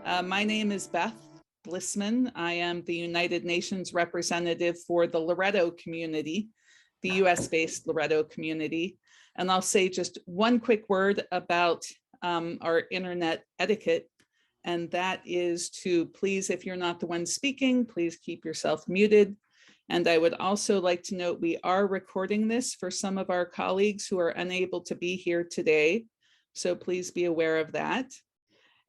My name is Beth Blissman. I am the United Nations representative for the Loretto community, the US-based Loretto community. And I'll say just one quick word about our internet etiquette. And that is to please, if you're not the one speaking, please keep yourself muted. And I would also like to note we are recording this for some of our colleagues who are unable to be here today. So please be aware of that.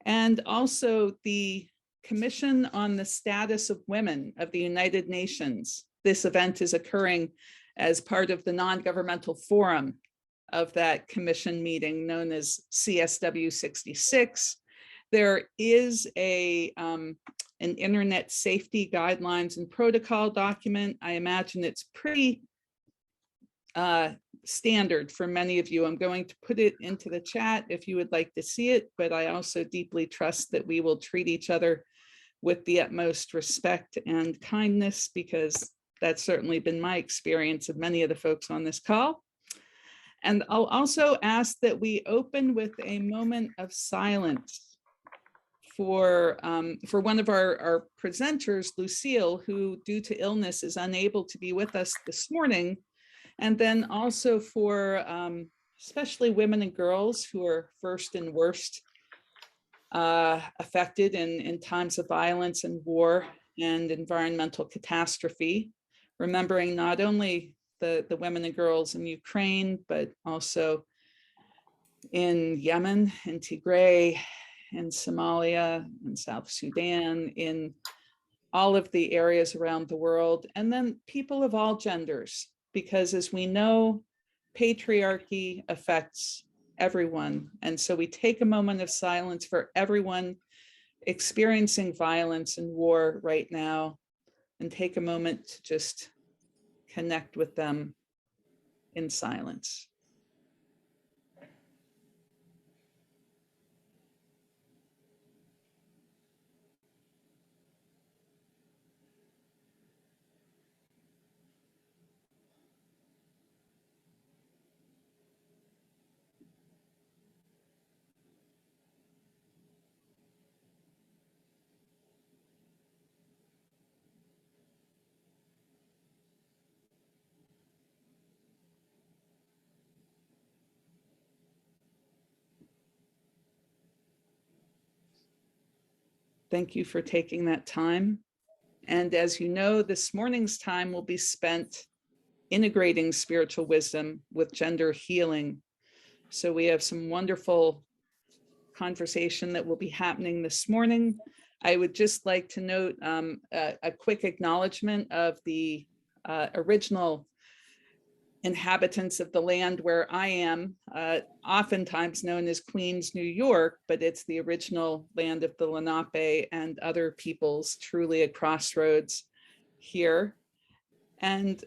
And also the Commission on the Status of Women of the United Nations. This event is occurring as part of the non-governmental forum of that commission meeting known as CSW 66. There is an internet safety guidelines and protocol document. I imagine it's pretty standard for many of you. I'm going to put it into the chat if you would like to see it, but I also deeply trust that we will treat each other with the utmost respect and kindness, because that's certainly been my experience of many of the folks on this call. And I'll also ask that we open with a moment of silence for one of our presenters, Lucille, who due to illness is unable to be with us this morning. And then also for especially women and girls who are first and worst affected in times of violence and war and environmental catastrophe, remembering not only the women and girls in Ukraine, but also in Yemen, in Tigray, in Somalia, in South Sudan, in all of the areas around the world, and then people of all genders, because as we know, patriarchy affects everyone. And so we take a moment of silence for everyone experiencing violence and war right now, and take a moment to just connect with them in silence. Thank you for taking that time. And as you know, this morning's time will be spent integrating spiritual wisdom with gender healing. So we have some wonderful conversation that will be happening this morning. I would just like to note a quick acknowledgement of the original inhabitants of the land where I am, oftentimes known as Queens, New York, but it's the original land of the Lenape and other peoples, truly a crossroads here. And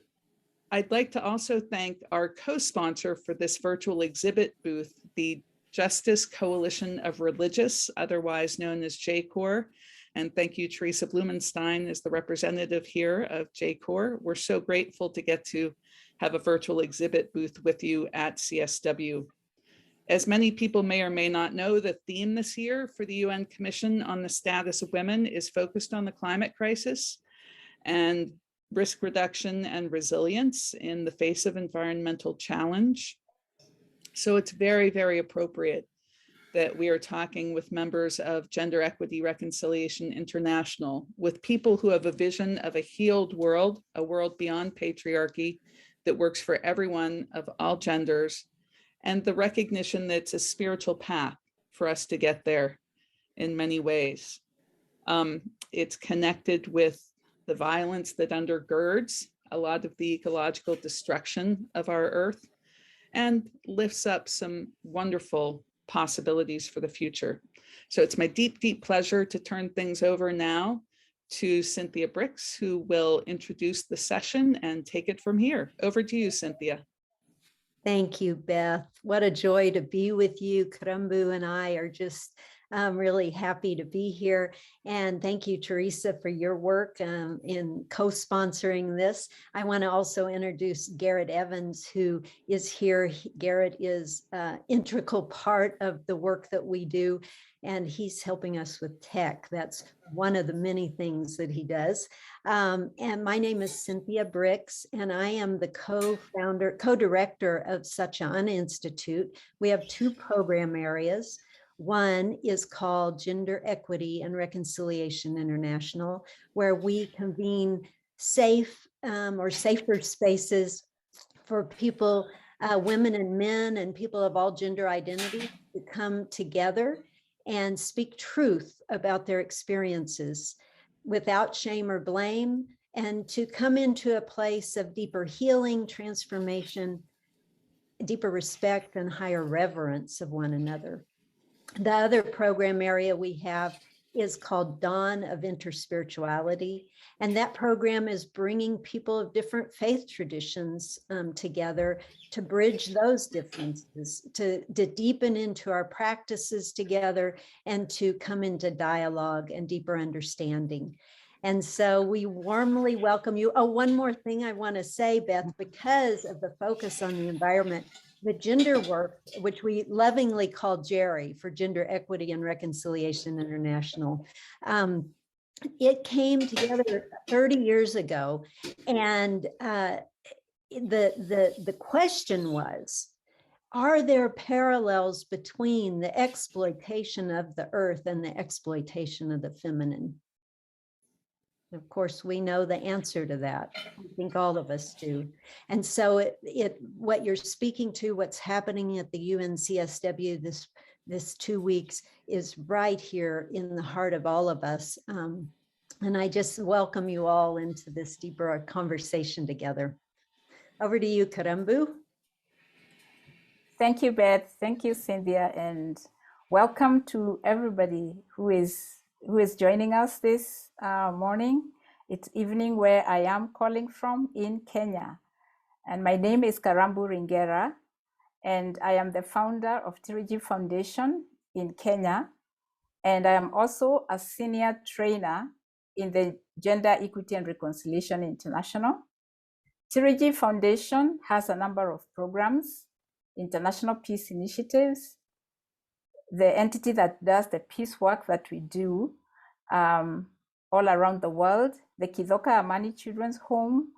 I'd like to also thank our co-sponsor for this virtual exhibit booth, the Justice Coalition of Religious, otherwise known as JCOR. And thank you, Teresa Blumenstein, as the representative here of JCOR. We're so grateful to get to have a virtual exhibit booth with you at CSW. As many people may or may not know, the theme this year for the UN Commission on the Status of Women is focused on the climate crisis and risk reduction and resilience in the face of environmental challenge. So it's very, very appropriate that we are talking with members of Gender Equity Reconciliation International, with people who have a vision of a healed world, a world beyond patriarchy that works for everyone of all genders, and the recognition that it's a spiritual path for us to get there in many ways. It's connected with the violence that undergirds a lot of the ecological destruction of our earth, and lifts up some wonderful possibilities for the future. So it's my deep, deep pleasure to turn things over now to Cynthia Brix, who will introduce the session and take it from here. Over to you, Cynthia. Thank you, Beth. What a joy to be with you. Karambu and I are just I'm really happy to be here. And thank you, Teresa, for your work in co-sponsoring this. I want to also introduce Garrett Evans, who is here. Garrett is an integral part of the work that we do, and he's helping us with tech. That's one of the many things that he does. And my name is Cynthia Brix, and I am the co-director of Satyana Institute. We have two program areas. One is called Gender Equity and Reconciliation International, where we convene safe or safer spaces for people, women and men, and people of all gender identity to come together and speak truth about their experiences without shame or blame, and to come into a place of deeper healing, transformation, deeper respect, and higher reverence of one another. The other program area we have is called Dawn of Interspirituality. And that program is bringing people of different faith traditions together to bridge those differences, to deepen into our practices together, and to come into dialogue and deeper understanding. And so we warmly welcome you. Oh, one more thing I want to say, Beth, because of the focus on the environment, the gender work, which we lovingly call Jerry for Gender Equity and Reconciliation International, it came together 30 years ago. And the question was, are there parallels between the exploitation of the earth and the exploitation of the feminine? Of course, we know the answer to that. I think all of us do. And so what you're speaking to, what's happening at the UNCSW this 2 weeks, is right here in the heart of all of us. And I just welcome you all into this deeper conversation together. Over to you, Karambu. Thank you, Beth. Thank you, Cynthia, and welcome to everybody who is joining us this morning. It's evening where I am calling from in Kenya. And my name is Karambu Ringera, and I am the founder of Tiriji Foundation in Kenya. And I am also a senior trainer in the Gender Equity and Reconciliation International. Tiriji Foundation has a number of programs, international peace initiatives, the entity that does the peace work that we do all around the world, the Kidoka Amani Children's Home,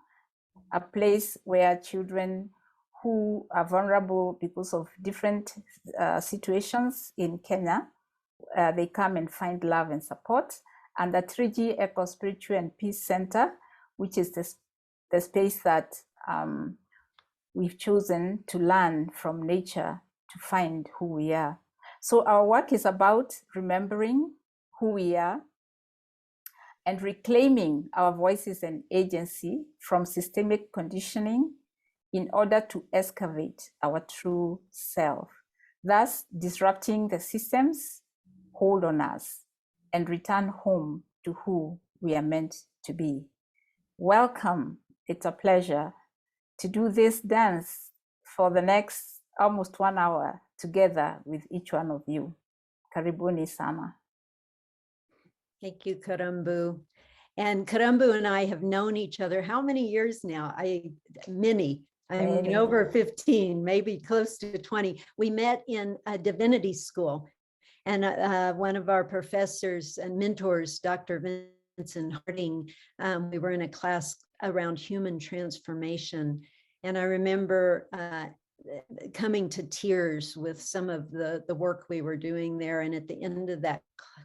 a place where children who are vulnerable because of different situations in Kenya, they come and find love and support, and the 3G Eco Spiritual and Peace Center, which is the space that we've chosen to learn from nature to find who we are. So our work is about remembering who we are and reclaiming our voices and agency from systemic conditioning in order to excavate our true self, thus disrupting the systems hold on us and return home to who we are meant to be. Welcome. It's a pleasure to do this dance for the next almost 1 hour together with each one of you. Karibuni sana. Thank you, Karambu. And Karambu and I have known each other how many years now? Many. I mean, over 15, maybe close to 20. We met in a divinity school, and one of our professors and mentors, Dr. Vincent Harding, we were in a class around human transformation. And I remember coming to tears with some of the work we were doing there. And at the end of that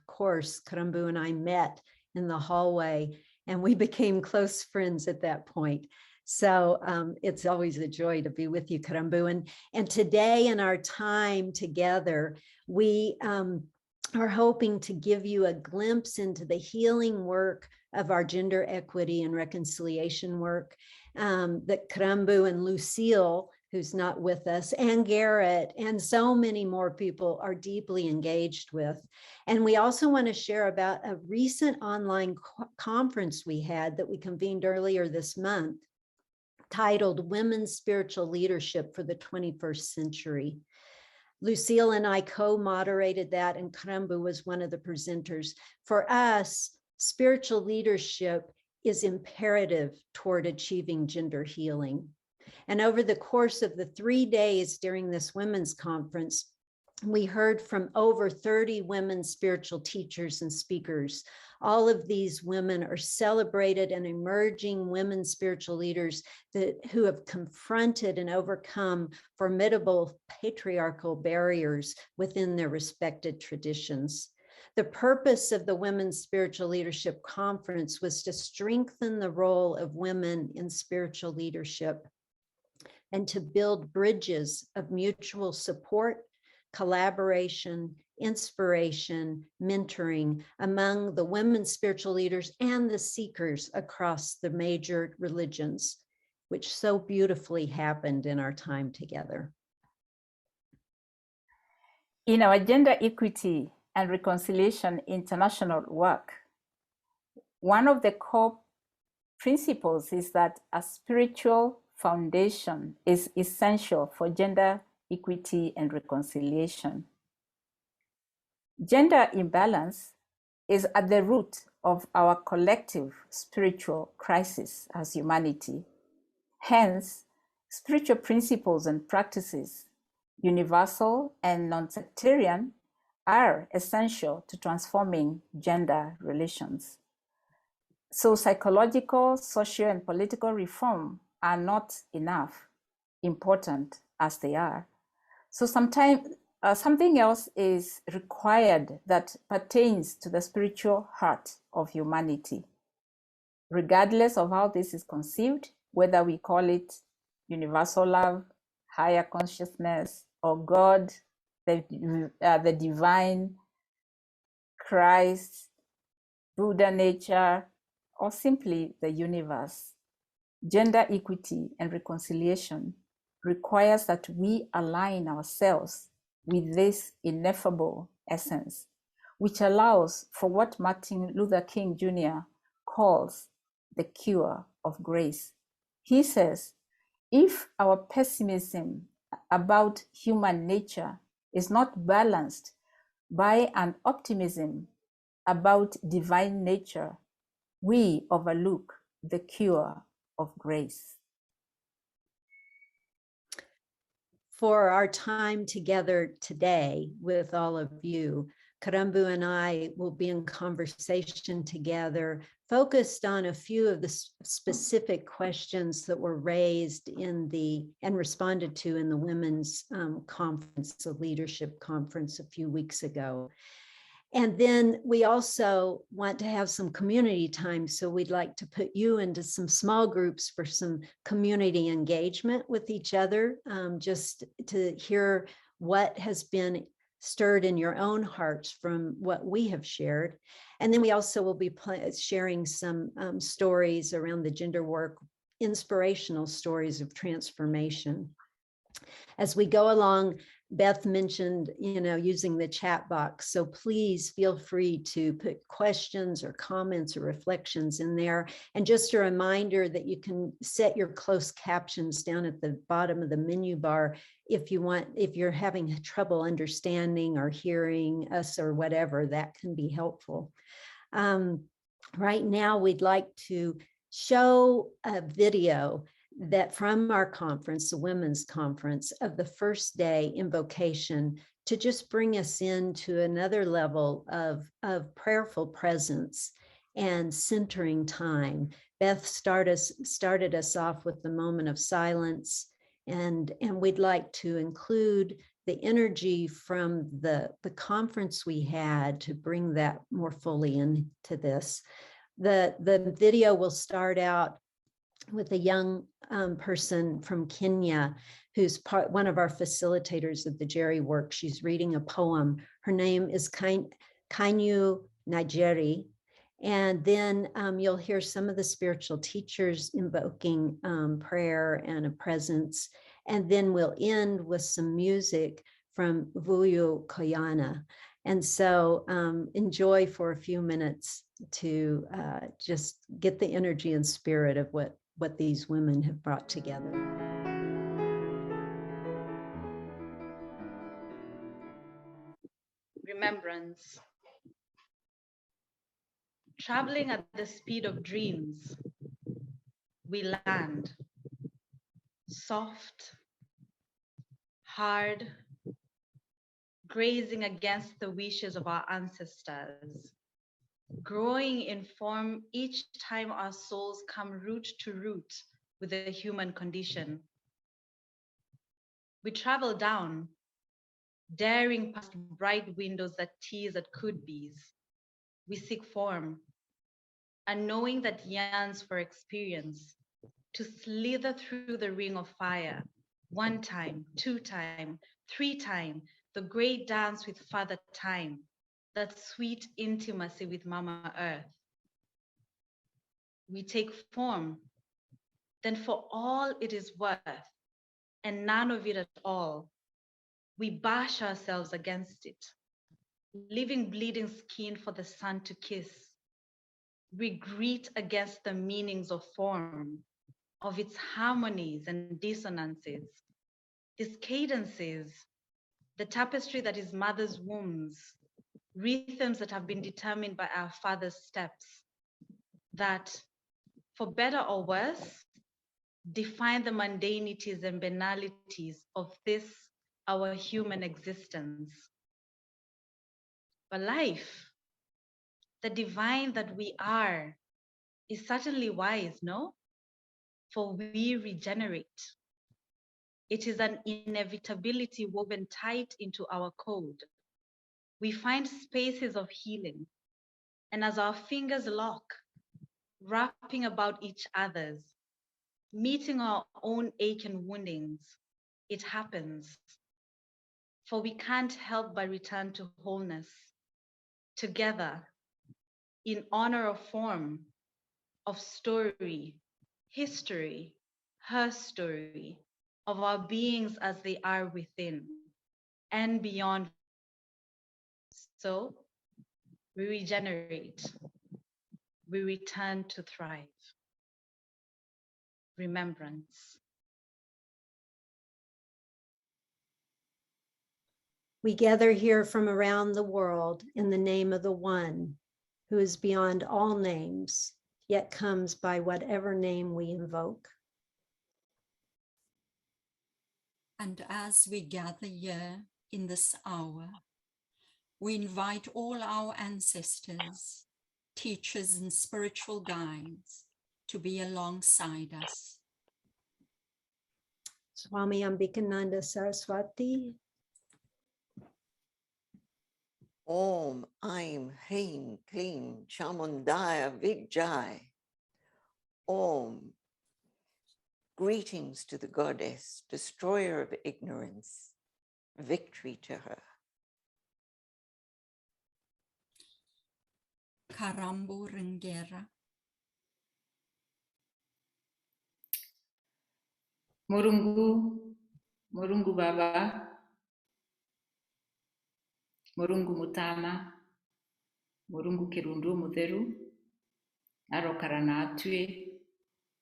course, Karambu and I met in the hallway, and we became close friends at that point. So it's always a joy to be with you, Karambu. And today in our time together, we are hoping to give you a glimpse into the healing work of our gender equity and reconciliation work that Karambu and Lucille, who's not with us, and Garrett, and so many more people are deeply engaged with. And we also want to share about a recent online conference we had that we convened earlier this month, titled Women's Spiritual Leadership for the 21st Century. Lucille and I co-moderated that, and Karambu was one of the presenters. For us, spiritual leadership is imperative toward achieving gender healing. And over the course of the 3 days during this women's conference, we heard from over 30 women spiritual teachers and speakers. All of these women are celebrated and emerging women spiritual leaders who have confronted and overcome formidable patriarchal barriers within their respected traditions. The purpose of the Women's Spiritual Leadership Conference was to strengthen the role of women in spiritual leadership and to build bridges of mutual support, collaboration, inspiration, mentoring among the women spiritual leaders and the seekers across the major religions, which so beautifully happened in our time together. In our gender equity and reconciliation international work, one of the core principles is that a spiritual foundation is essential for gender equity and reconciliation. Gender imbalance is at the root of our collective spiritual crisis as humanity. Hence, spiritual principles and practices, universal and non-sectarian, are essential to transforming gender relations. So psychological, social, and political reform are not enough, important as they are. So sometimes something else is required that pertains to the spiritual heart of humanity. Regardless of how this is conceived, whether we call it universal love, higher consciousness, or God, the divine, Christ, Buddha nature, or simply the universe, gender equity and reconciliation requires that we align ourselves with this ineffable essence, which allows for what Martin Luther King Jr. calls the cure of grace. He says, if our pessimism about human nature is not balanced by an optimism about divine nature, we overlook the cure of grace. For our time together today with all of you, Karambu and I will be in conversation together, focused on a few of the specific questions that were raised in and responded to in the women's conference, the leadership conference a few weeks ago. And then we also want to have some community time. So we'd like to put you into some small groups for some community engagement with each other, just to hear what has been stirred in your own hearts from what we have shared. And then we also will be sharing some stories around the gender work, inspirational stories of transformation. As we go along, Beth mentioned, using the chat box. So please feel free to put questions or comments or reflections in there. And just a reminder that you can set your closed captions down at the bottom of the menu bar if you're having trouble understanding or hearing us or whatever, that can be helpful. Right now, we'd like to show a video that from our conference, the women's conference, of the first day invocation, to just bring us into another level of prayerful presence and centering time. Beth started us off with the moment of silence, and we'd like to include the energy from the conference we had to bring that more fully into this. The video will start out with a young person from Kenya who's one of our facilitators of the Jerry work. She's reading a poem. Her name is Kainyu Nigeri. And then you'll hear some of the spiritual teachers invoking prayer and a presence. And then we'll end with some music from Vuyo Koyana. And so enjoy for a few minutes to just get the energy and spirit of what these women have brought together. remembrance. Traveling at the speed of dreams, we land, soft, hard, grazing against the wishes of our ancestors, growing in form each time our souls come root to root with the human condition. We travel down, daring past bright windows that tease at could-be's. We seek form, and knowing that yearns for experience, to slither through the ring of fire, one time, two time, three time, the great dance with Father Time, that sweet intimacy with Mama Earth. We take form, then for all it is worth, and none of it at all, we bash ourselves against it, leaving bleeding skin for the sun to kiss. We greet against the meanings of form, of its harmonies and dissonances, its cadences, the tapestry that is mother's wombs, rhythms that have been determined by our father's steps, that, for better or worse, define the mundanities and banalities of this, our human existence. But life, the divine that we are, is certainly wise, no? For we regenerate. It is an inevitability woven tight into our code. We find spaces of healing, and as our fingers lock, wrapping about each other's, meeting our own ache and woundings, it happens. For we can't help but return to wholeness, together, in honor of form, of story, history, her story, of our beings as they are within and beyond. So we regenerate, we return to thrive. Remembrance. We gather here from around the world in the name of the One who is beyond all names, yet comes by whatever name we invoke. And as we gather here in this hour, we invite all our ancestors, teachers, and spiritual guides to be alongside us. Swami Ambikananda Saraswati. Om Aim Hreem Kleem Chamundaya Vijay. Om. Greetings to the goddess, destroyer of ignorance. Victory to her. Karambu Ringera. Murungu Baba, Murungu Mutama, Murungu Kirundu Mutheru, Arokarana Atue,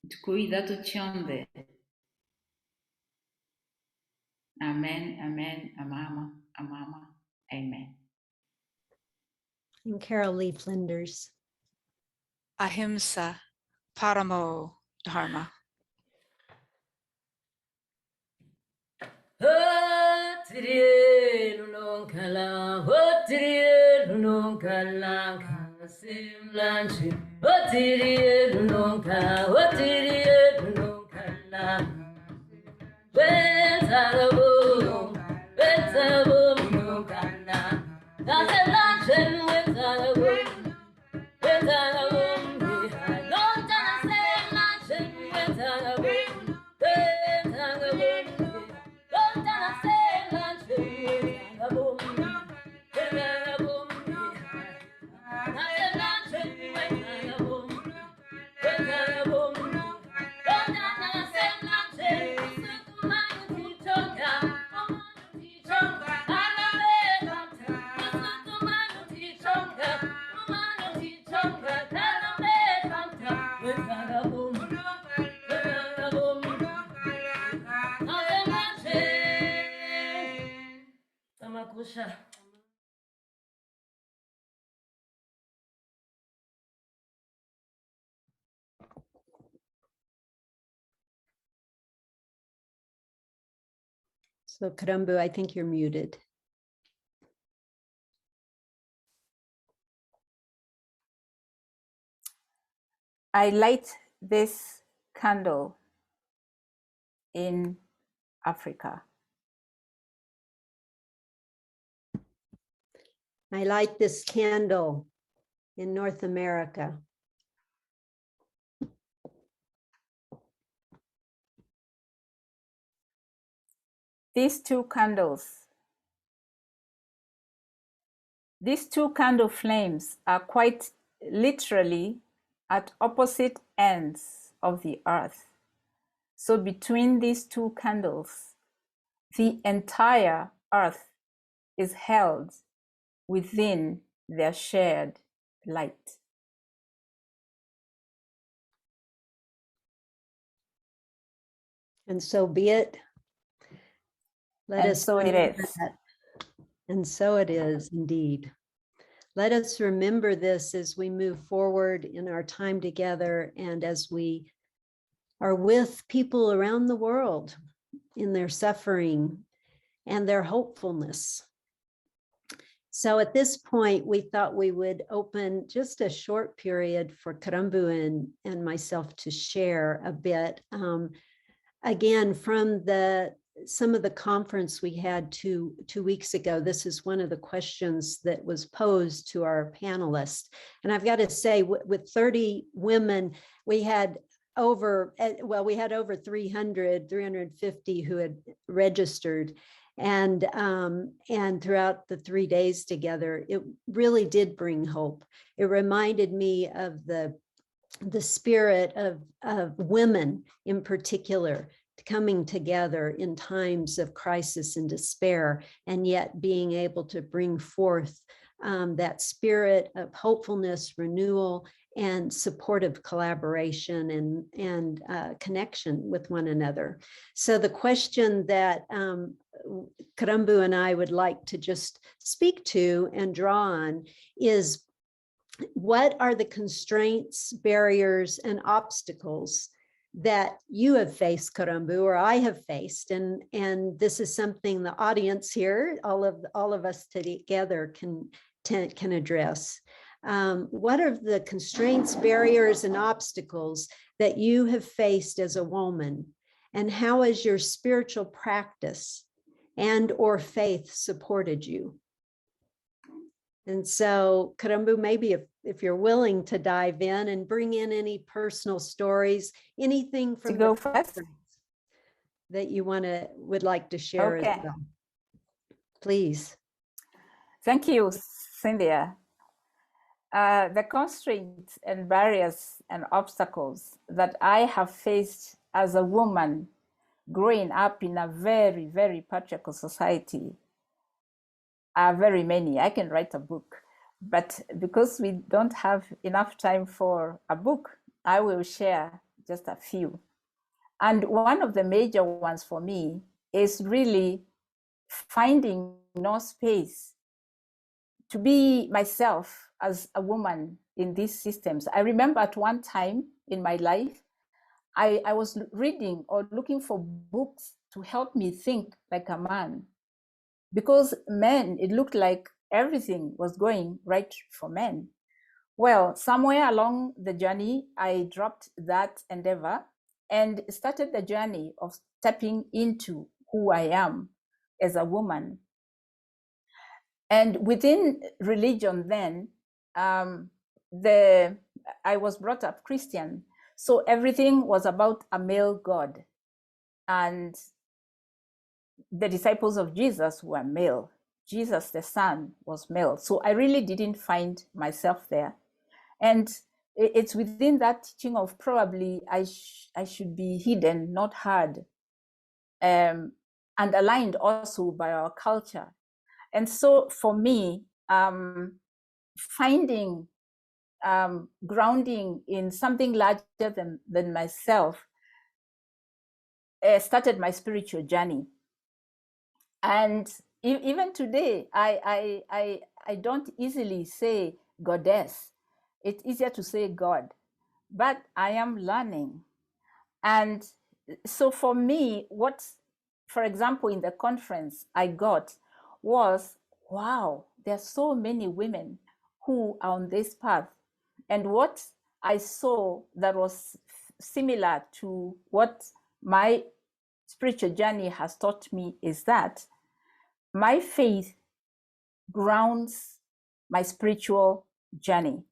Tukuida Tuchonde. Amen, amen, amama, amama, amen. And Carol Lee Flinders. Ahimsa, Paramo Dharma. So Karambu, I think you're muted. I light this candle in Africa. I light this candle in North America. These two candle flames are quite literally at opposite ends of the earth. So between these two candles, the entire earth is held within their shared light. And so be it. Let And us so it remember is. that. And so it is indeed. Let us remember this as we move forward in our time together and as we are with people around the world in their suffering and their hopefulness. So at this point, we thought we would open just a short period for Karambu and myself to share a bit. Again, from some of the conference we had two weeks ago, this is one of the questions that was posed to our panelists. And I've got to say, with 30 women, we had over 350 who had registered. And throughout the 3 days together, it really did bring hope. It reminded me of the spirit of women in particular coming together in times of crisis and despair, and yet being able to bring forth that spirit of hopefulness, renewal, and supportive collaboration and connection with one another. So the question that Karambu and I would like to just speak to and draw on is, what are the constraints, barriers, and obstacles that you have faced, Karambu, or I have faced? And this is something the audience here, all of us together can address. What are the constraints, barriers, and obstacles that you have faced as a woman? And how has your spiritual practice and or faith supported you? And so, Karambu, maybe if you're willing to dive in and bring in any personal stories, anything from To go first? that you would like to share Okay. as well. Please. Thank you, Cynthia. The constraints and barriers and obstacles that I have faced as a woman growing up in a very, very patriarchal society are very many. I can write a book, but because we don't have enough time for a book, I will share just a few. And one of the major ones for me is really finding no space to be myself as a woman in these systems. I remember at one time in my life, I was reading or looking for books to help me think like a man. Because men, it looked like everything was going right for men. Well, somewhere along the journey, I dropped that endeavor and started the journey of stepping into who I am as a woman. And within religion then, I was brought up Christian. So everything was about a male God. And the disciples of Jesus were male. Jesus, the Son, was male. So I really didn't find myself there. And it's within that teaching of probably I should be hidden, not heard, and aligned also by our culture. And so for me, finding grounding in something larger than myself started my spiritual journey. And even today, I don't easily say goddess. It's easier to say God, but I am learning. And so for me, what for example, in the conference I got was, wow, there are so many women who are on this path. And what I saw that was similar to what my spiritual journey has taught me is that my faith grounds my spiritual journey,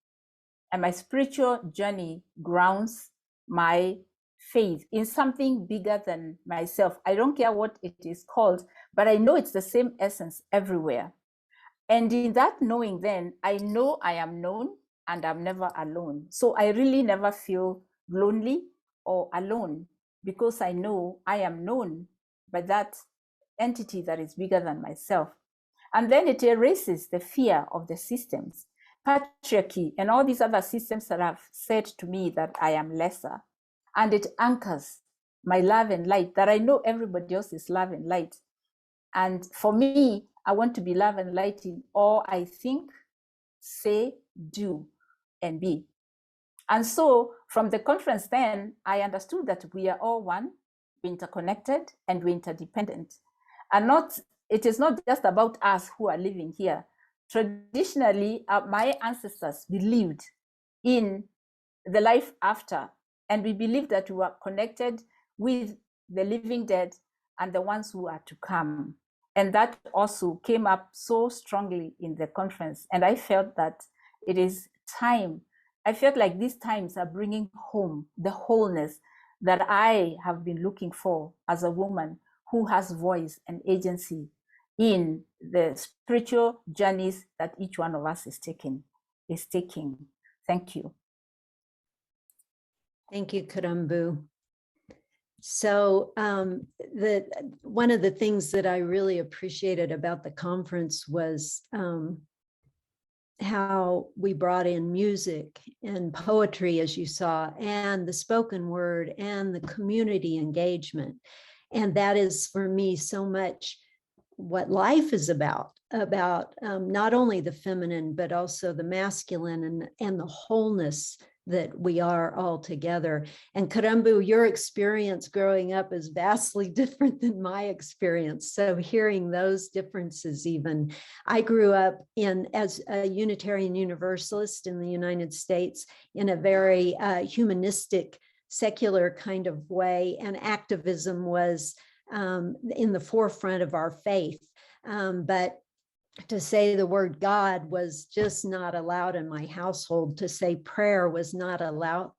and my spiritual journey grounds my faith in something bigger than myself. I don't care what it is called, but I know it's the same essence everywhere. And in that knowing, then I know I am known and I'm never alone. So I really never feel lonely or alone, because I know I am known by that entity that is bigger than myself. And then it erases the fear of the systems, patriarchy, and all these other systems that have said to me that I am lesser. And it anchors my love and light, that I know everybody else is love and light. And for me, I want to be love and light in all I think, say, do, and be. And so from the conference then, I understood that we are all one, we're interconnected, and we're interdependent. And it is not just about us who are living here. Traditionally, my ancestors believed in the life after, and we believed that we were connected with the living dead and the ones who are to come. And that also came up so strongly in the conference. And I felt that it is time. I felt like these times are bringing home the wholeness that I have been looking for as a woman who has voice and agency in the spiritual journeys that each one of us is taking. Thank you. Thank you, Karambu. So one of the things that I really appreciated about the conference was how we brought in music and poetry, as you saw, and the spoken word and the community engagement. And that is, for me, so much what life is about not only the feminine, but also the masculine and the wholeness that we are all together. And Karambu, your experience growing up is vastly different than my experience. So hearing those differences, even, I grew up as a Unitarian Universalist in the United States in a very humanistic, secular kind of way, and activism was in the forefront of our faith. But to say the word God was just not allowed in my household. To say prayer was not allowed.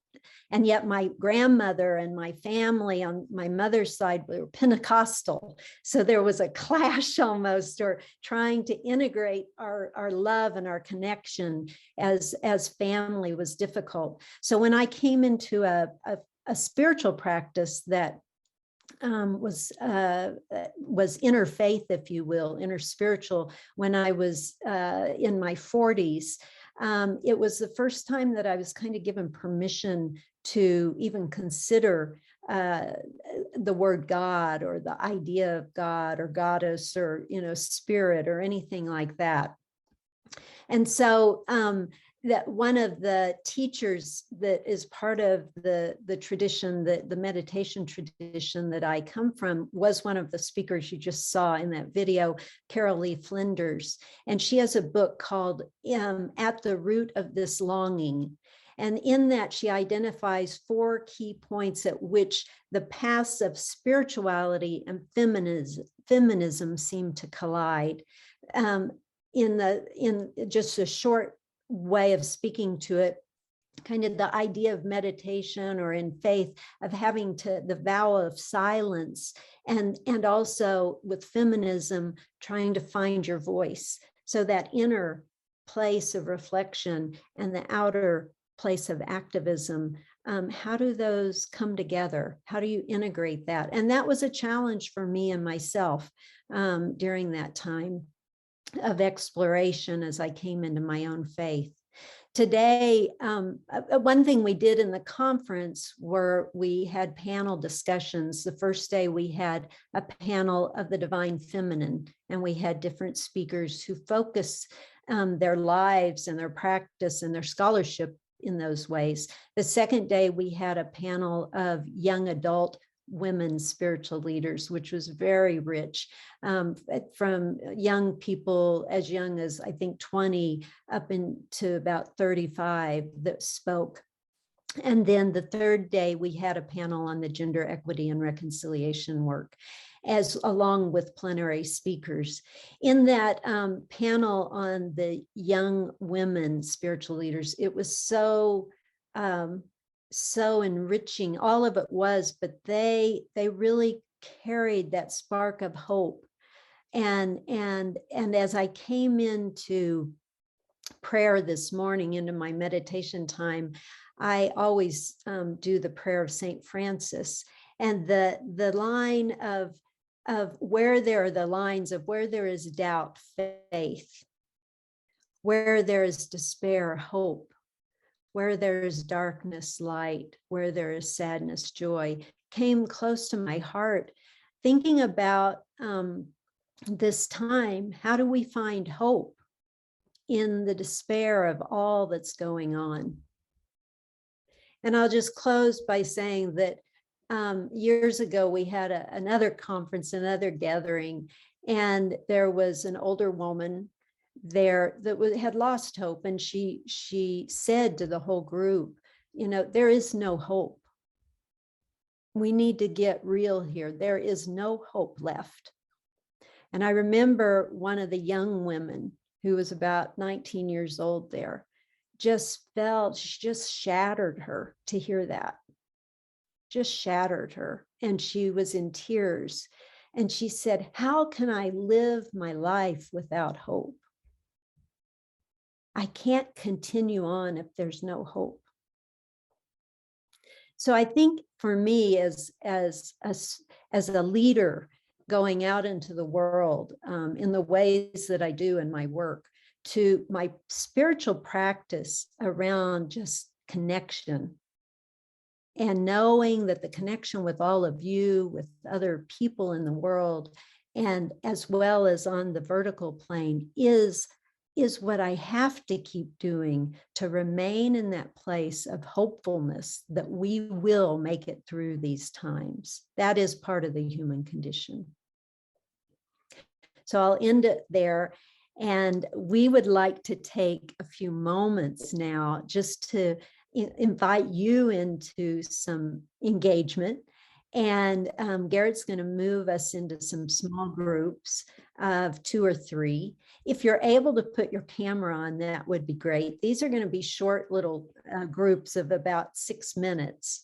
And yet my grandmother and my family on my mother's side were Pentecostal. So there was a clash almost, or trying to integrate our love and our connection as family was difficult. So when I came into a spiritual practice that was interfaith, if you will, interspiritual, when I was in my 40s. It was the first time that I was kind of given permission to even consider the word God, or the idea of God or goddess, or spirit, or anything like that. And so that one of the teachers that is part of the tradition, the meditation tradition that I come from, was one of the speakers you just saw in that video, Carol Lee Flinders. And she has a book called At the Root of This Longing. And in that, she identifies 4 key points at which the paths of spirituality and feminism seem to collide. In just a short way of speaking to it, kind of the idea of meditation, or in faith, of having the vow of silence, and also with feminism, trying to find your voice. So that inner place of reflection and the outer place of activism, how do those come together? How do you integrate that? And that was a challenge for me and myself during that time of exploration as I came into my own faith. Today, one thing we did in the conference were we had panel discussions. The first day we had a panel of the divine feminine, and we had different speakers who focus their lives and their practice and their scholarship in those ways. The second day we had a panel of young adult women spiritual leaders, which was very rich, from young people as young as I think 20 up into about 35 that spoke. And then the third day, we had a panel on the gender equity and reconciliation work, as along with plenary speakers. In that panel on the young women spiritual leaders, it was so enriching. All of it was, but they really carried that spark of hope. And as I came into prayer this morning, into my meditation time, I always do the prayer of Saint Francis, and the line of where there are the lines of where there is doubt, faith, where there is despair, hope, where there is darkness, light, where there is sadness, joy, came close to my heart, thinking about this time. How do we find hope in the despair of all that's going on? And I'll just close by saying that years ago, we had another conference, another gathering, and there was an older woman there that had lost hope. And she said to the whole group, you know, there is no hope. We need to get real here. There is no hope left. And I remember one of the young women who was about 19 years old there, just shattered her to hear that, just shattered her. And she was in tears. And she said, how can I live my life without hope? I can't continue on if there's no hope. So I think for me as a leader going out into the world in the ways that I do in my work, to my spiritual practice around just connection and knowing that the connection with all of you, with other people in the world, and as well as on the vertical plane is what I have to keep doing to remain in that place of hopefulness that we will make it through these times. That is part of the human condition. So I'll end it there. And we would like to take a few moments now just to invite you into some engagement. And Garrett's going to move us into some small groups of 2 or 3. If you're able to put your camera on, that would be great. These are going to be short little groups of about 6 minutes.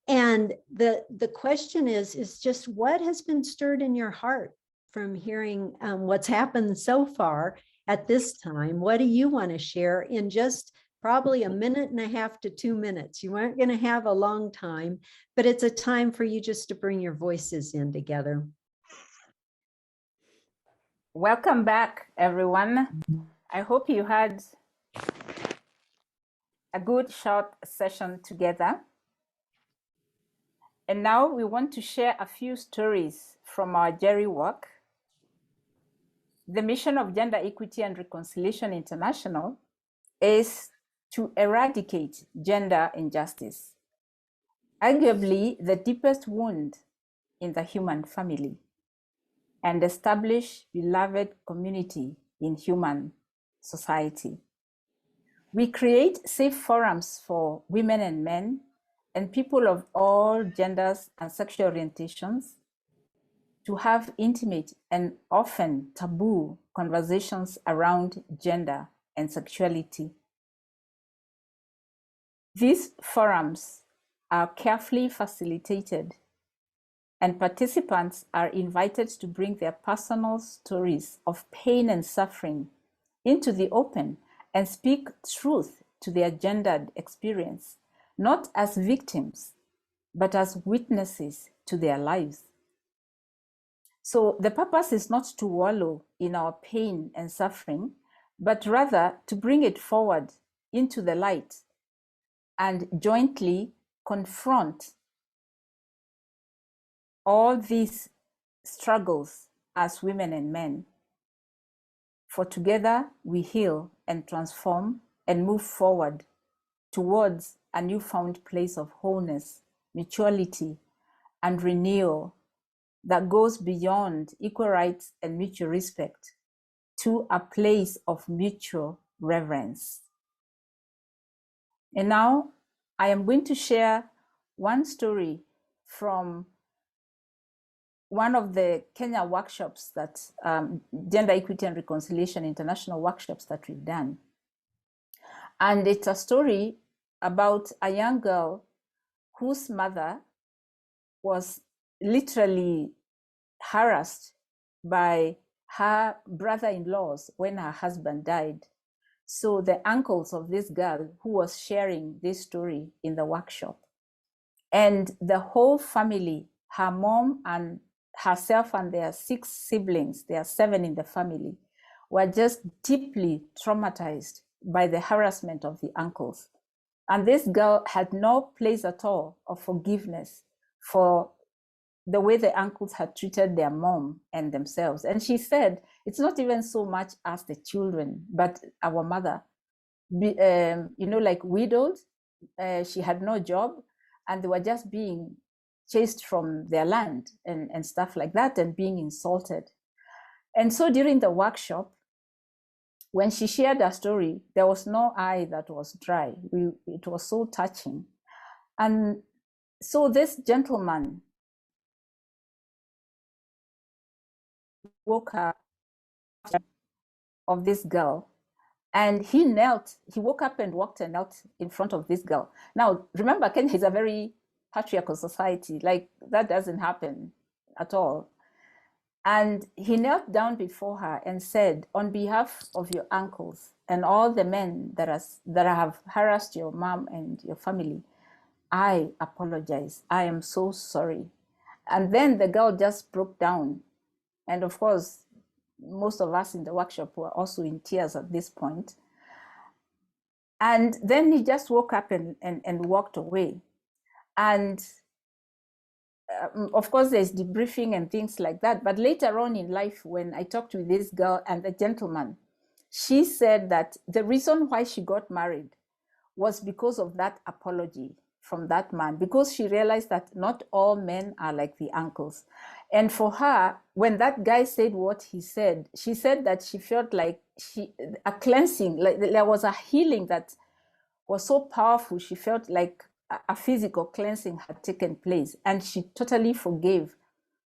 And the question is just what has been stirred in your heart from hearing what's happened so far at this time? What do you want to share in just probably 1.5 minutes to 2 minutes? You aren't going to have a long time, but it's a time for you just to bring your voices in together. Welcome back, everyone. I hope you had a good short session together. And now we want to share a few stories from our Jerry work. The mission of Gender Equity and Reconciliation International is to eradicate gender injustice, arguably the deepest wound in the human family, and establish beloved community in human society. We create safe forums for women and men and people of all genders and sexual orientations to have intimate and often taboo conversations around gender and sexuality. These forums are carefully facilitated, and participants are invited to bring their personal stories of pain and suffering into the open and speak truth to their gendered experience, not as victims, but as witnesses to their lives. So the purpose is not to wallow in our pain and suffering, but rather to bring it forward into the light and jointly confront all these struggles as women and men. For together we heal and transform and move forward towards a newfound place of wholeness, mutuality, and renewal that goes beyond equal rights and mutual respect to a place of mutual reverence. And now I am going to share one story from one of the Kenya workshops that Gender Equity and Reconciliation International workshops that we've done. And it's a story about a young girl whose mother was literally harassed by her brother-in-laws when her husband died. So the uncles of this girl who was sharing this story in the workshop, and the whole family, her mom and herself and their 6 siblings, there are 7 in the family, were just deeply traumatized by the harassment of the uncles. And this girl had no place at all of forgiveness for the way the uncles had treated their mom and themselves. And she said, it's not even so much as the children, but our mother, like widowed, she had no job, and they were just being chased from their land and stuff like that, and being insulted. And so during the workshop, when she shared her story, there was no eye that was dry. It was so touching. And so this gentleman woke up of this girl, and he woke up and walked and knelt in front of this girl. Now, remember, Kenya is a very patriarchal society. Like, that doesn't happen at all. And he knelt down before her and said, on behalf of your uncles and all the men that have harassed your mom and your family, I apologize. I am so sorry. And then the girl just broke down. And of course, most of us in the workshop were also in tears at this point. And then he just woke up and walked away. And of course, there's debriefing and things like that. But later on in life, when I talked with this girl and the gentleman, she said that the reason why she got married was because of that apology from that man, because she realized that not all men are like the uncles. And for her, when that guy said what he said, she said that she felt like a cleansing, like there was a healing that was so powerful. She felt like a physical cleansing had taken place, and she totally forgave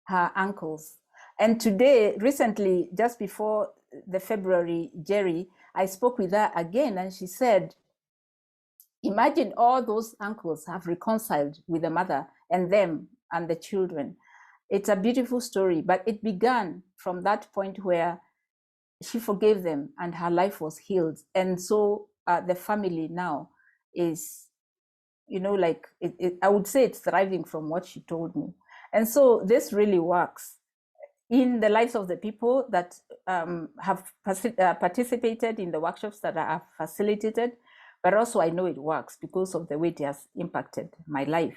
her uncles. And today, recently, just before the February Jerry, I spoke with her again, and she said, imagine all those uncles have reconciled with the mother and them and the children. It's a beautiful story, but it began from that point where she forgave them and her life was healed. And so the family now is, I would say it's thriving from what she told me. And so this really works in the lives of the people that have participated in the workshops that I have facilitated. But also I know it works because of the way it has impacted my life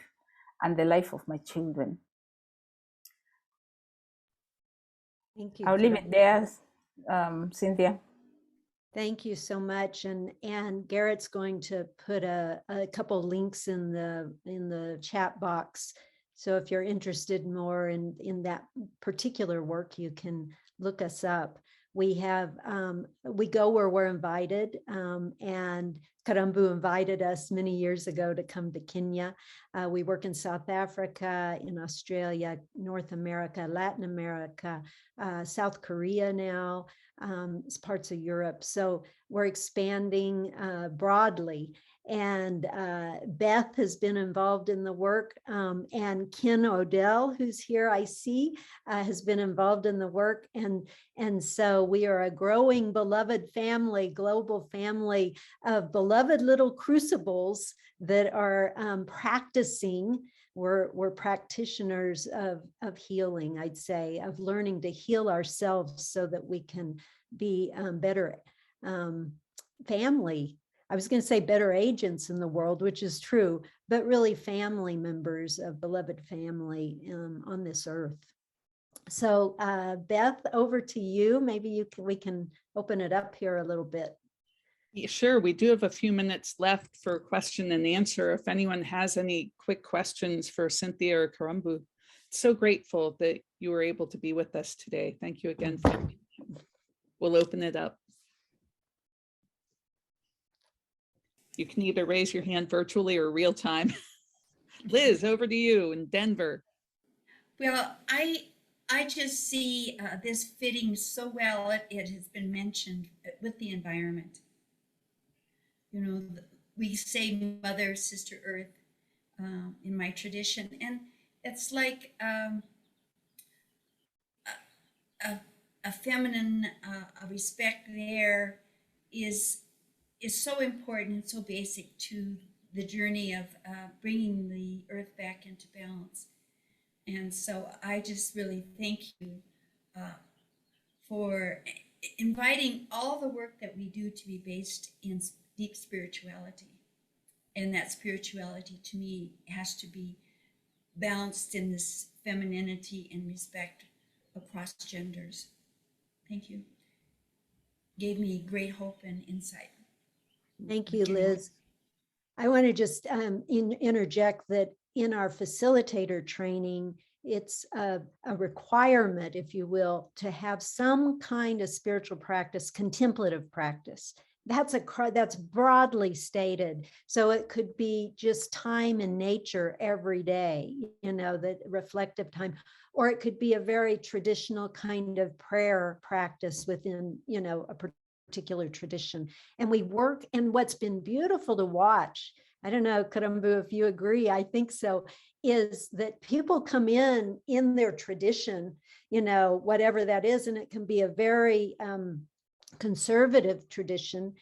and the life of my children. Thank you. I'll leave it there, Cynthia. Thank you so much. And Garrett's going to put a couple links in the chat box. So if you're interested more in that particular work, you can look us up. We go where we're invited, and Karambu invited us many years ago to come to Kenya. We work in South Africa, in Australia, North America, Latin America, South Korea now, parts of Europe. So we're expanding broadly. And Beth has been involved in the work, and Ken Odell, who's here, I see, has been involved in the work. And so we are a growing beloved family, global family of beloved little crucibles that are practicing. We're practitioners of healing, I'd say, of learning to heal ourselves so that we can be better family. I was going to say better agents in the world, which is true, but really family members of beloved family on this earth. So Beth, over to you. Maybe we can open it up here a little bit. Yeah, sure, we do have a few minutes left for question and answer. If anyone has any quick questions for Cynthia or Karambu, so grateful that you were able to be with us today. Thank you again. We'll open it up. You can either raise your hand virtually or real time. Liz, over to you in Denver. Well, I just see this fitting so well. It has been mentioned with the environment. You know, we say Mother, Sister Earth in my tradition, and it's like a feminine a respect there is so important and so basic to the journey of bringing the earth back into balance. And so I just really thank you for inviting all the work that we do to be based in deep spirituality. And that spirituality to me has to be balanced in this femininity and respect across genders. Thank you. Gave me great hope and insight. Thank you, Liz. I want to just interject that in our facilitator training, it's a requirement, if you will, to have some kind of spiritual practice, contemplative practice. That's broadly stated. So it could be just time in nature every day, you know, that reflective time, or it could be a very traditional kind of prayer practice within, you know, a particular tradition. And we work, and what's been beautiful to watch, I don't know, Karambu, if you agree, I think so, is that people come in their tradition, you know, whatever that is, and it can be a very conservative tradition.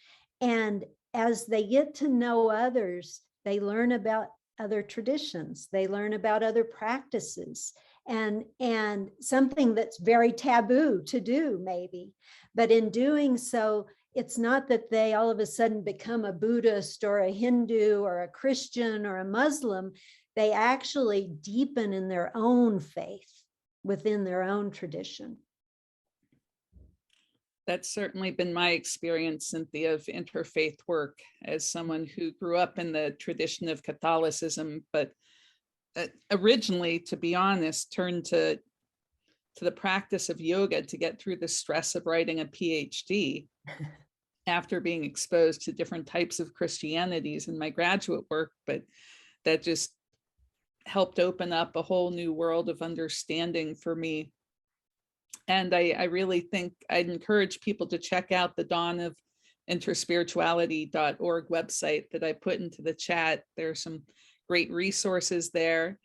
And as they get to know others, they learn about other traditions, they learn about other practices, and something that's very taboo to do maybe. But in doing so, it's not that they all of a sudden become a Buddhist or a Hindu or a Christian or a Muslim. They actually deepen in their own faith within their own tradition. That's certainly been my experience, Cynthia, of interfaith work as someone who grew up in the tradition of Catholicism, but originally, to be honest, turned to the practice of yoga to get through the stress of writing a Ph.D. after being exposed to different types of Christianities in my graduate work, but that just helped open up a whole new world of understanding for me. And I really think I'd encourage people to check out the Dawn of interspirituality.org website that I put into the chat. There are some great resources there.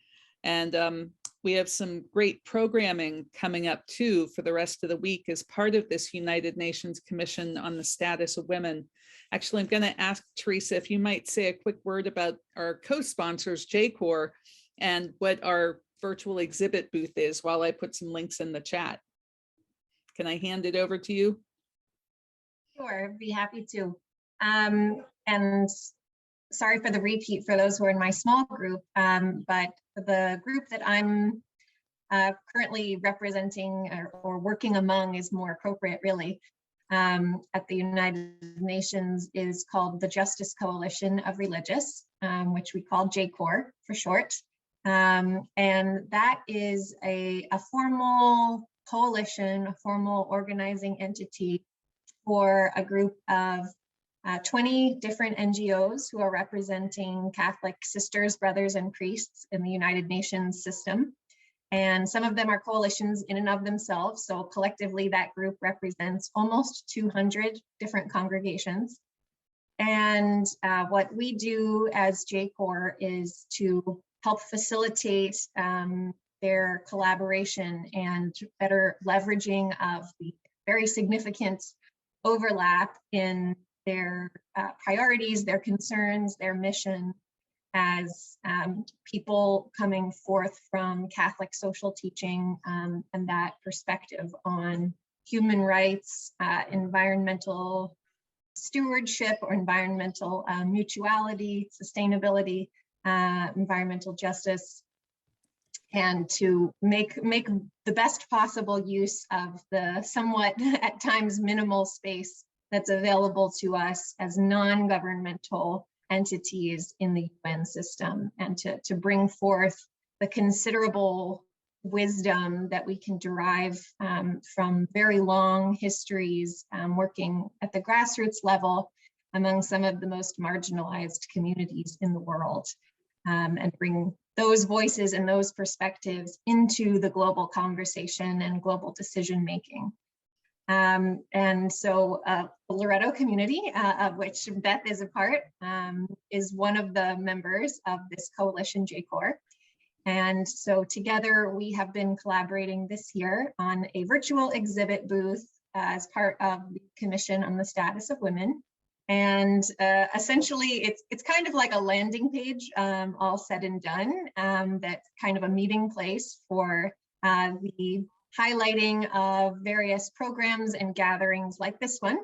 And we have some great programming coming up too for the rest of the week as part of this United Nations Commission on the Status of Women. Actually, I'm going to ask Teresa if you might say a quick word about our co-sponsors, JCOR, and what our virtual exhibit booth is while I put some links in the chat. Can I hand it over to you? Sure, be happy to. And sorry for the repeat for those who are in my small group, but the group that I'm currently representing or working among is more appropriate, really, at the United Nations is called the Justice Coalition of Religious, which we call JCOR for short. And that is a formal coalition, a formal organizing entity for a group of 20 different NGOs who are representing Catholic sisters, brothers, and priests in the United Nations system. And some of them are coalitions in and of themselves. So collectively, that group represents almost 200 different congregations. And what we do as JCOR is to help facilitate their collaboration and better leveraging of the very significant overlap in their priorities, their concerns, their mission as people coming forth from Catholic social teaching and that perspective on human rights, environmental stewardship or environmental mutuality, sustainability, environmental justice, and to make the best possible use of the somewhat at times minimal space that's available to us as non-governmental entities in the UN system, and to bring forth the considerable wisdom that we can derive from very long histories working at the grassroots level among some of the most marginalized communities in the world, and bring those voices and those perspectives into the global conversation and global decision making. And so the Loretto community, of which Beth is a part, is one of the members of this coalition JCOR. And so together we have been collaborating this year on a virtual exhibit booth as part of the Commission on the Status of Women. And essentially it's kind of like a landing page, all said and done, that's kind of a meeting place for the highlighting of various programs and gatherings like this one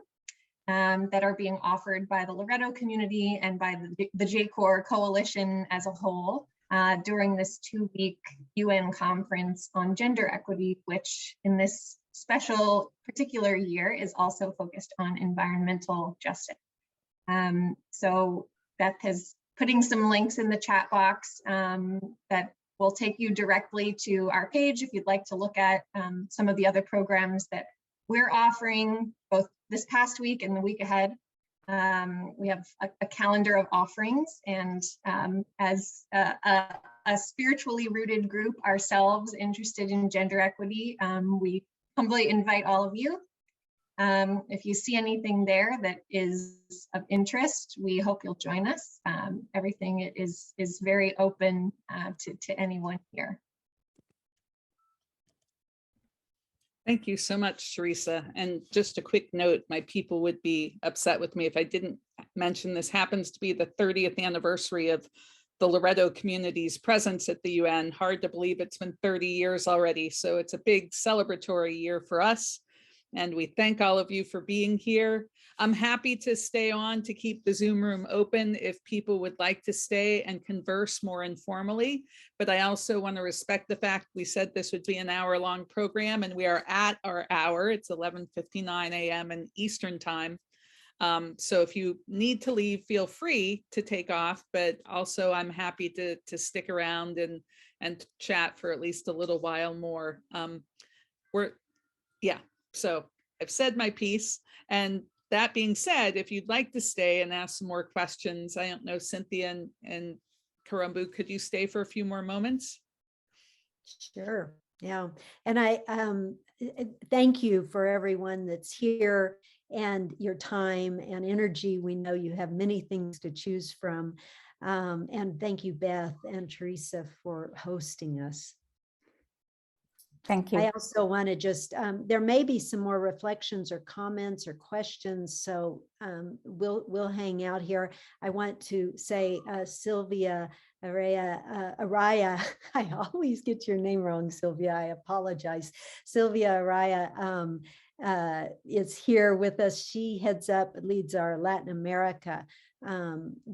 that are being offered by the Loretto community and by the JCOR coalition as a whole during this 2-week UN conference on gender equity, which in this special particular year is also focused on environmental justice. So Beth is putting some links in the chat box that will take you directly to our page if you'd like to look at some of the other programs that we're offering both this past week and the week ahead. We have a calendar of offerings, and as a spiritually rooted group ourselves interested in gender equity, we humbly invite all of you. If you see anything there that is of interest, we hope you'll join us. Everything is very open to anyone here. Thank you so much, Teresa. And just a quick note, my people would be upset with me if I didn't mention this happens to be the 30th anniversary of the Loretto community's presence at the UN. Hard to believe it's been 30 years already. So it's a big celebratory year for us. And we thank all of you for being here. I'm happy to stay on to keep the Zoom room open if people would like to stay and converse more informally. But I also want to respect the fact we said this would be an hour-long program, and we are at our hour. It's 11:59 a.m. in Eastern time. So if you need to leave, feel free to take off. But also, I'm happy to stick around and chat for at least a little while more. So I've said my piece, and that being said, if you'd like to stay and ask some more questions, I don't know, Cynthia and Karambu, could you stay for a few more moments? Sure. Yeah. And I thank you for everyone that's here and your time and energy. We know you have many things to choose from. And thank you, Beth and Teresa, for hosting us. Thank you. I also want to just, there may be some more reflections or comments or questions, so we'll hang out here. I want to say Sylvia Araya, I always get your name wrong, Sylvia, I apologize. Sylvia Araya is here with us. She leads our Latin America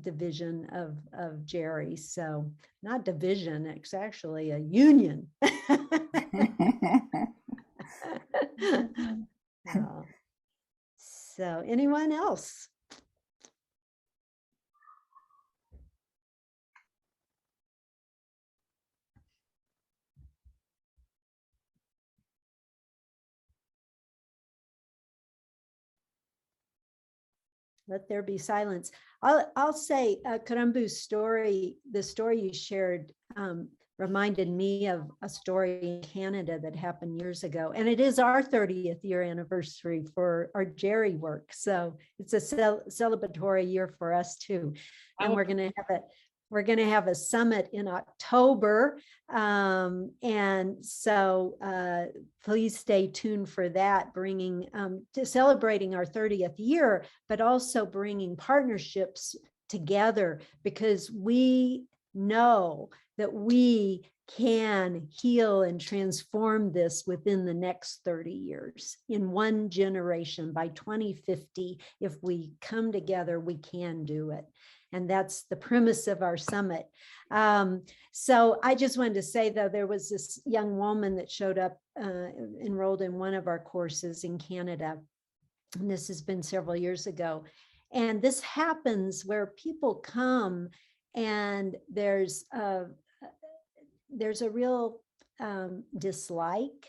division of Jerry. So not division, it's actually a union. So anyone else? Let there be silence. I'll say Karambu's story, the story you shared reminded me of a story in Canada that happened years ago. And it is our 30th year anniversary for our Jerry work. So it's a celebratory year for us too. And we're going to have a summit in October. And so please stay tuned for that, bringing to celebrating our 30th year, but also bringing partnerships together, because we know that we can heal and transform this within the next 30 years in one generation. By 2050, if we come together, we can do it. And that's the premise of our summit. So I just wanted to say, though, there was this young woman that showed up, enrolled in one of our courses in Canada. And this has been several years ago. And this happens where people come and there's a real dislike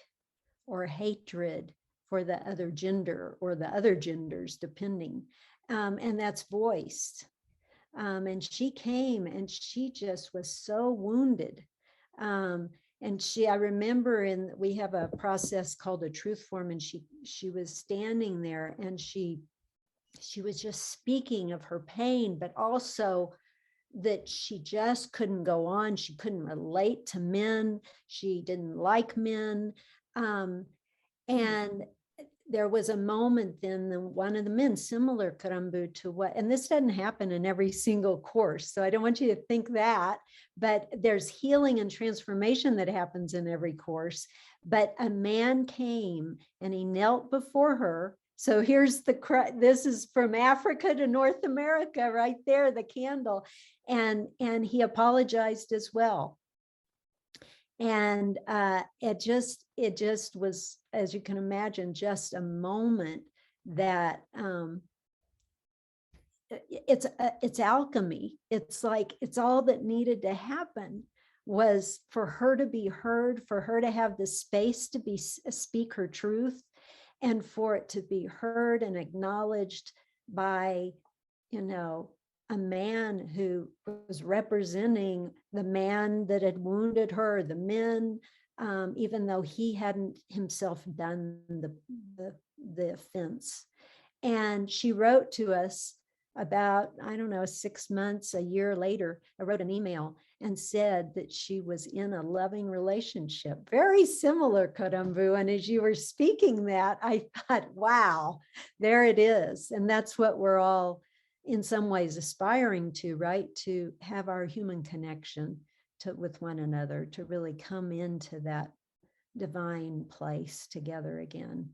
or hatred for the other gender or the other genders, depending. And that's voiced. And she came and she just was so wounded. And I remember we have a process called a truth form, and she was standing there and she was just speaking of her pain, but also that she just couldn't go on. She couldn't relate to men. She didn't like men. And there was a moment then, one of the men, similar Karambu to what, and this doesn't happen in every single course, so I don't want you to think that, but there's healing and transformation that happens in every course. But a man came and he knelt before her. So here's this is from Africa to North America right there, the candle. And he apologized as well. And it just was, as you can imagine, just a moment that it's alchemy. It's like, it's all that needed to happen was for her to be heard, for her to have the space to speak her truth, and for it to be heard and acknowledged by, a man who was representing the man that had wounded her, the men, even though he hadn't himself done the offense. And she wrote to us about, 6 months, a year later. I wrote an email and said that she was in a loving relationship, very similar, Karambu. And as you were speaking that, I thought, wow, there it is. And that's what we're all in some ways aspiring to, right? To have our human connection with one another, to really come into that divine place together again.